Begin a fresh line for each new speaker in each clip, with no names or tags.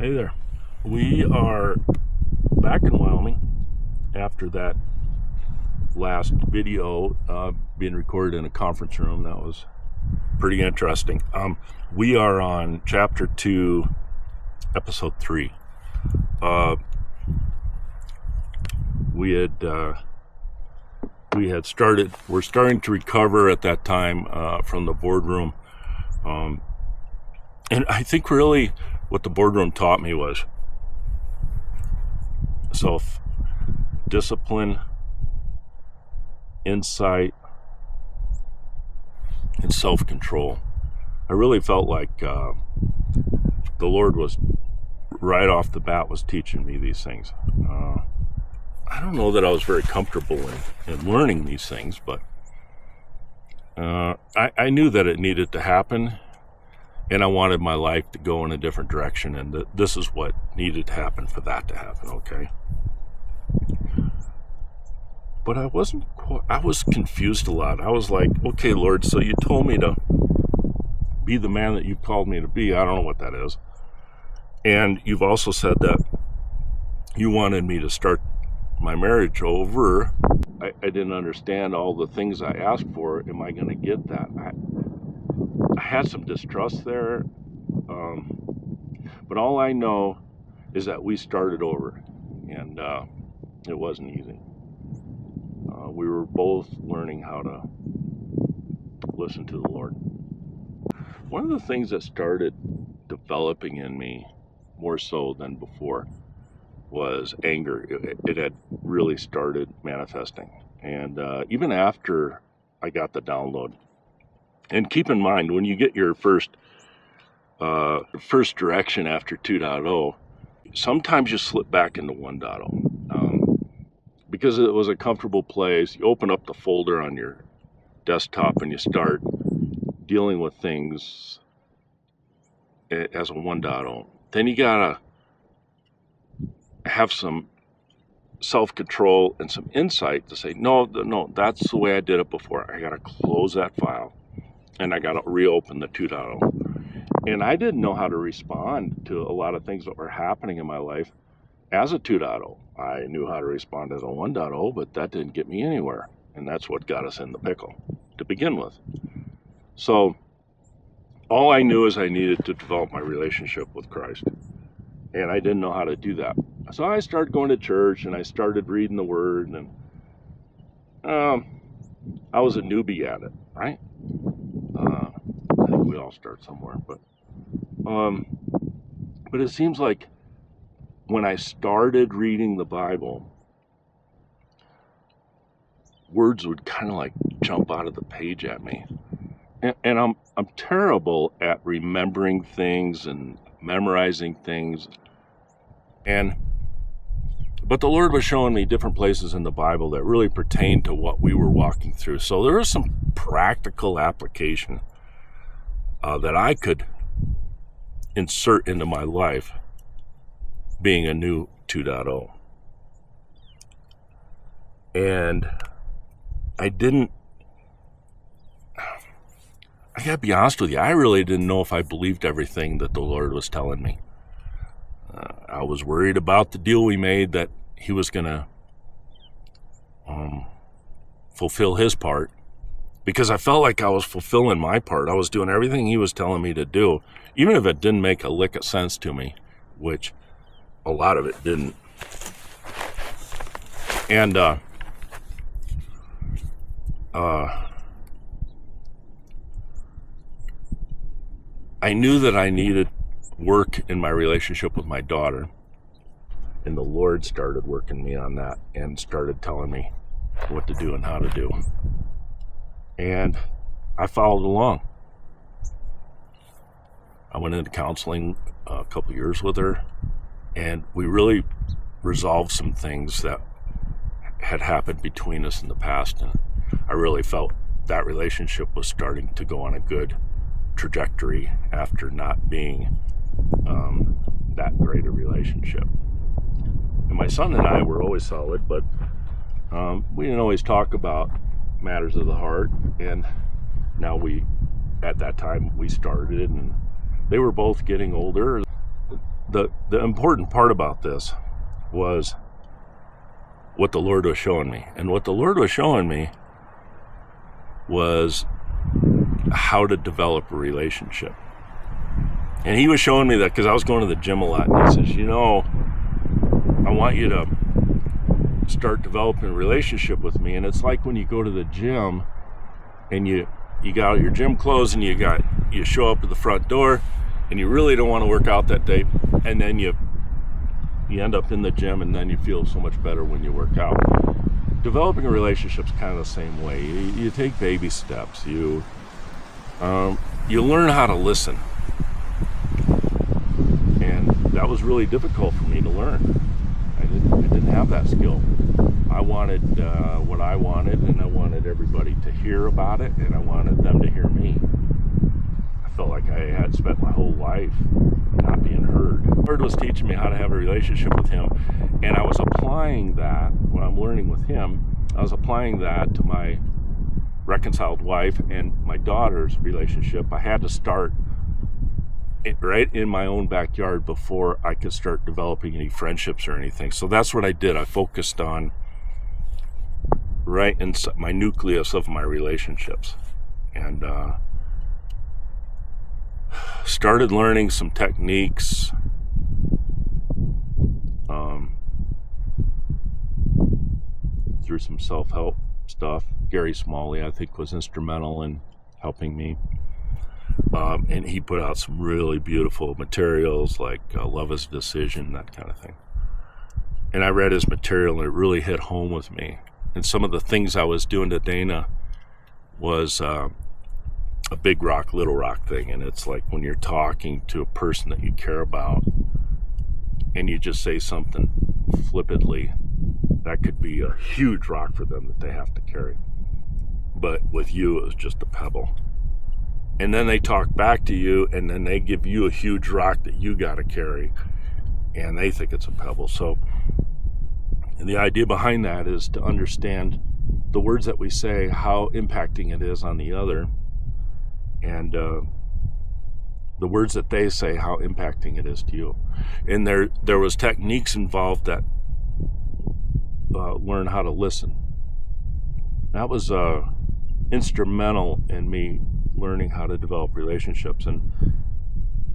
Hey there. We are back in Wyoming after that last video being recorded in a conference room. That was pretty interesting. We are on Chapter 2, Episode 3. We're starting to recover at that time from the boardroom. And I think really what the boardroom taught me was self-discipline, insight, and self-control. I really felt like the Lord was right off the bat was teaching me these things. I don't know that I was very comfortable in learning these things, but I knew that it needed to happen. And I wanted my life to go in a different direction, and this is what needed to happen for that to happen, okay? But I was confused a lot. I was like, okay, Lord, so you told me to be the man that you've called me to be. I don't know what that is. And you've also said that you wanted me to start my marriage over. I didn't understand all the things I asked for. Am I going to get that? I had some distrust there, but all I know is that we started over, and it wasn't easy. We were both learning how to listen to the Lord. One of the things that started developing in me more so than before was anger. It had really started manifesting, and even after I got the download. And keep in mind, when you get your first direction after 2.0, sometimes you slip back into 1.0 because it was a comfortable place. You open up the folder on your desktop and you start dealing with things as a 1.0. Then you gotta have some self-control and some insight to say, no, that's the way I did it before. I gotta close that file. And I got to reopen the 2.0. And I didn't know how to respond to a lot of things that were happening in my life as a 2.0. I knew how to respond as a 1.0, but that didn't get me anywhere. And that's what got us in the pickle to begin with. So all I knew is I needed to develop my relationship with Christ. And I didn't know how to do that. So I started going to church and I started reading the Word. And I was a newbie at it, right? I think we all start somewhere, but it seems like when I started reading the Bible, words would kind of like jump out of the page at me, and I'm terrible at remembering things and memorizing things, but the Lord was showing me different places in the Bible that really pertained to what we were walking through. So there was some practical application that I could insert into my life being a new 2.0. And I gotta be honest with you, I really didn't know if I believed everything that the Lord was telling me. I was worried about the deal we made, that he was going to fulfill his part, because I felt like I was fulfilling my part. I was doing everything he was telling me to do, even if it didn't make a lick of sense to me, which a lot of it didn't. And I knew that I needed work in my relationship with my daughter, and the Lord started working me on that and started telling me what to do and how to do, and I followed along. I went into counseling a couple years with her, and we really resolved some things that had happened between us in the past, and I really felt that relationship was starting to go on a good trajectory after not being that great a relationship. And my son and I were always solid, but we didn't always talk about matters of the heart. And now at that time we started, and they were both getting older. the important part about this was what the Lord was showing me. And what the Lord was showing me was how to develop a relationship. And he was showing me that because I was going to the gym a lot. And he says, I want you to start developing a relationship with me. And it's like when you go to the gym and you got out your gym clothes and you show up at the front door and you really don't want to work out that day. And then you end up in the gym and then you feel so much better when you work out. Developing a relationship is kind of the same way. You take baby steps. You learn how to listen. And that was really difficult for me to learn. I didn't have that skill. I wanted what I wanted, and I wanted everybody to hear about it, and I wanted them to hear me. I felt like I had spent my whole life not being heard. The Lord was teaching me how to have a relationship with Him, and I was applying that, when I'm learning with Him, I was applying that to my reconciled wife and my daughter's relationship. I had to start it right in my own backyard before I could start developing any friendships or anything. So that's what I did. I focused on right in my nucleus of my relationships, and started learning some techniques, through some self-help stuff. Gary Smalley, I think, was instrumental in helping me. And he put out some really beautiful materials like Love is a Decision, that kind of thing. And I read his material and it really hit home with me. And some of the things I was doing to Dana was a big rock, little rock thing. And it's like when you're talking to a person that you care about and you just say something flippantly, that could be a huge rock for them that they have to carry. But with you, it was just a pebble. And then they talk back to you, and then they give you a huge rock that you got to carry, and they think it's a pebble. So the idea behind that is to understand the words that we say, how impacting it is on the other, and the words that they say, how impacting it is to you. And there was techniques involved that learn how to listen. That was instrumental in me learning how to develop relationships, and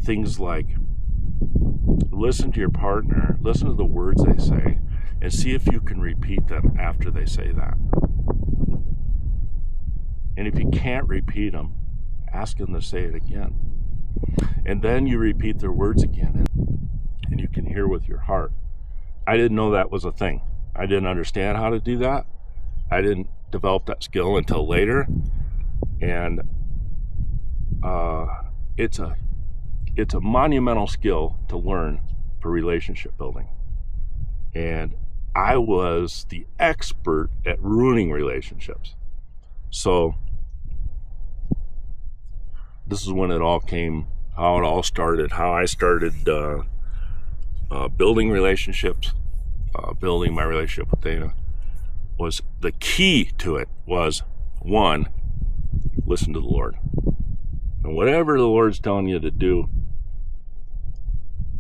things like listen to your partner, listen to the words they say, and see if you can repeat them after they say that. And if you can't repeat them, ask them to say it again. And then you repeat their words again, and you can hear with your heart. I didn't know that was a thing. I didn't understand how to do that. I didn't develop that skill until later. And it's a monumental skill to learn for relationship building. And I was the expert at ruining relationships. So this is when it all came, how it all started, how I started building relationships, building my relationship with Dana. Was the key to it was, one, listen to the Lord. And whatever the Lord's telling you to do,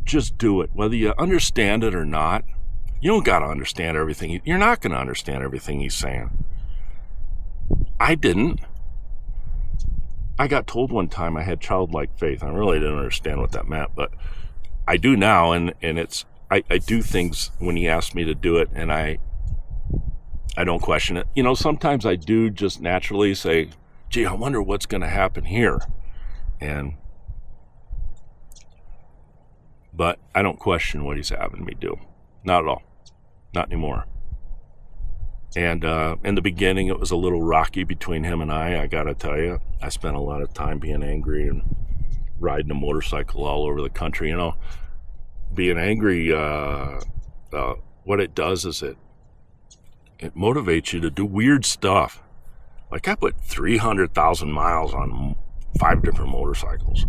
just do it. Whether you understand it or not, you don't got to understand everything. You're not going to understand everything He's saying. I didn't. I got told one time I had childlike faith. I really didn't understand what that meant, but I do now, and it's I do things when He asks me to do it, and I don't question it. Sometimes I do just naturally say, gee, I wonder what's going to happen here. But I don't question what He's having me do. Not at all. Not anymore. And in the beginning, it was a little rocky between him and I got to tell you. I spent a lot of time being angry and riding a motorcycle all over the country. Being angry, what it does is it motivates you to do weird stuff. Like I put 300,000 miles on 5 different motorcycles.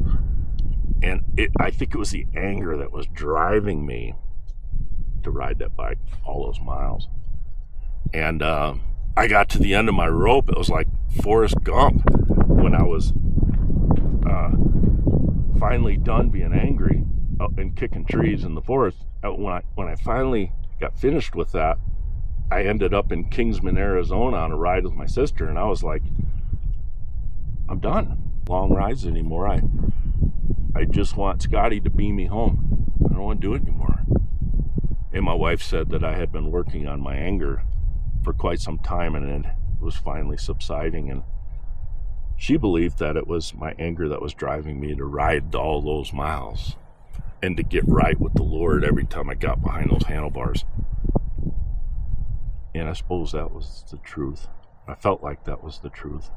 And I think it was the anger that was driving me to ride that bike all those miles. And I got to the end of my rope. It was like Forrest Gump when I was finally done being angry. and kicking trees in the forest. When I finally got finished with that, I ended up in Kingsman, Arizona on a ride with my sister, and I was like, I'm done. Long rides anymore. I just want Scotty to beam me home. I don't want to do it anymore. And my wife said that I had been working on my anger for quite some time, and it was finally subsiding, and she believed that it was my anger that was driving me to ride all those miles and to get right with the Lord every time I got behind those handlebars. And I suppose that was the truth. I felt like that was the truth.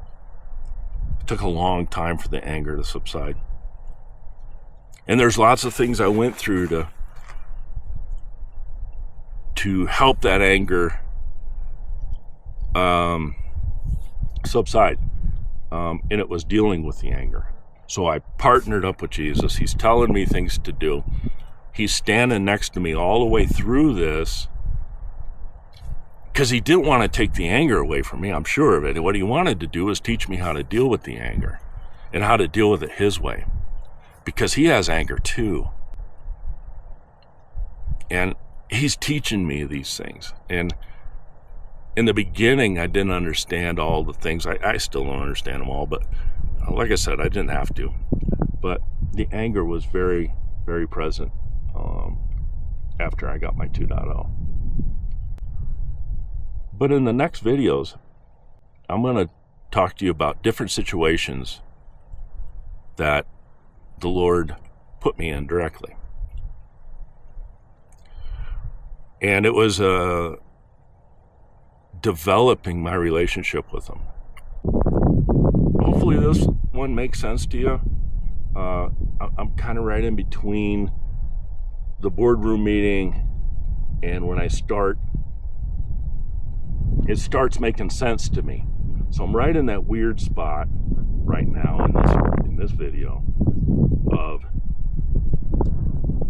It took a long time for the anger to subside. And there's lots of things I went through to help that anger subside. And it was dealing with the anger. So I partnered up with Jesus. He's telling me things to do. He's standing next to me all the way through this because he didn't want to take the anger away from me. I'm sure of it. What he wanted to do is teach me how to deal with the anger and how to deal with it his way, because he has anger too. And he's teaching me these things. And in the beginning, I didn't understand all the things. I still don't understand them all, but like I said, I didn't have to. But the anger was very, very present after I got my 2.0. But in the next videos, I'm going to talk to you about different situations that the Lord put me in directly. And it was developing my relationship with him. Hopefully this one makes sense to you. I'm kind of right in between the boardroom meeting and when it starts making sense to me. So I'm right in that weird spot right now in this video of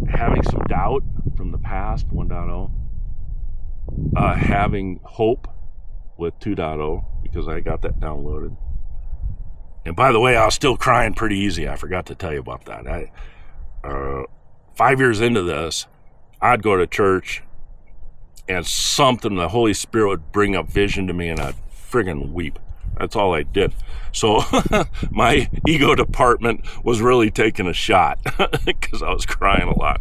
having some doubt from the past, 1.0, having hope with 2.0 because I got that downloaded. And by the way, I was still crying pretty easy. I forgot to tell you about that. 5 years into this, I'd go to church and the Holy Spirit would bring up vision to me and I'd friggin' weep. That's all I did. So my ego department was really taking a shot because I was crying a lot.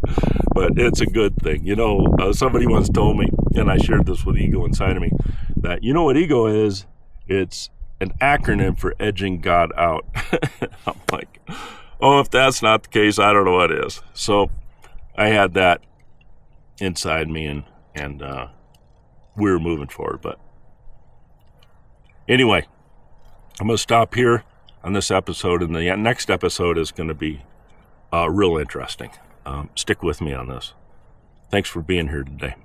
But it's a good thing. You know, somebody once told me, and I shared this with ego inside of me, that you know what ego is? It's an acronym for edging God out. I'm like, oh, if that's not the case, I don't know what is. So I had that inside me, and we were moving forward. But anyway, I'm going to stop here on this episode, and the next episode is going to be real interesting. Stick with me on this. Thanks for being here today.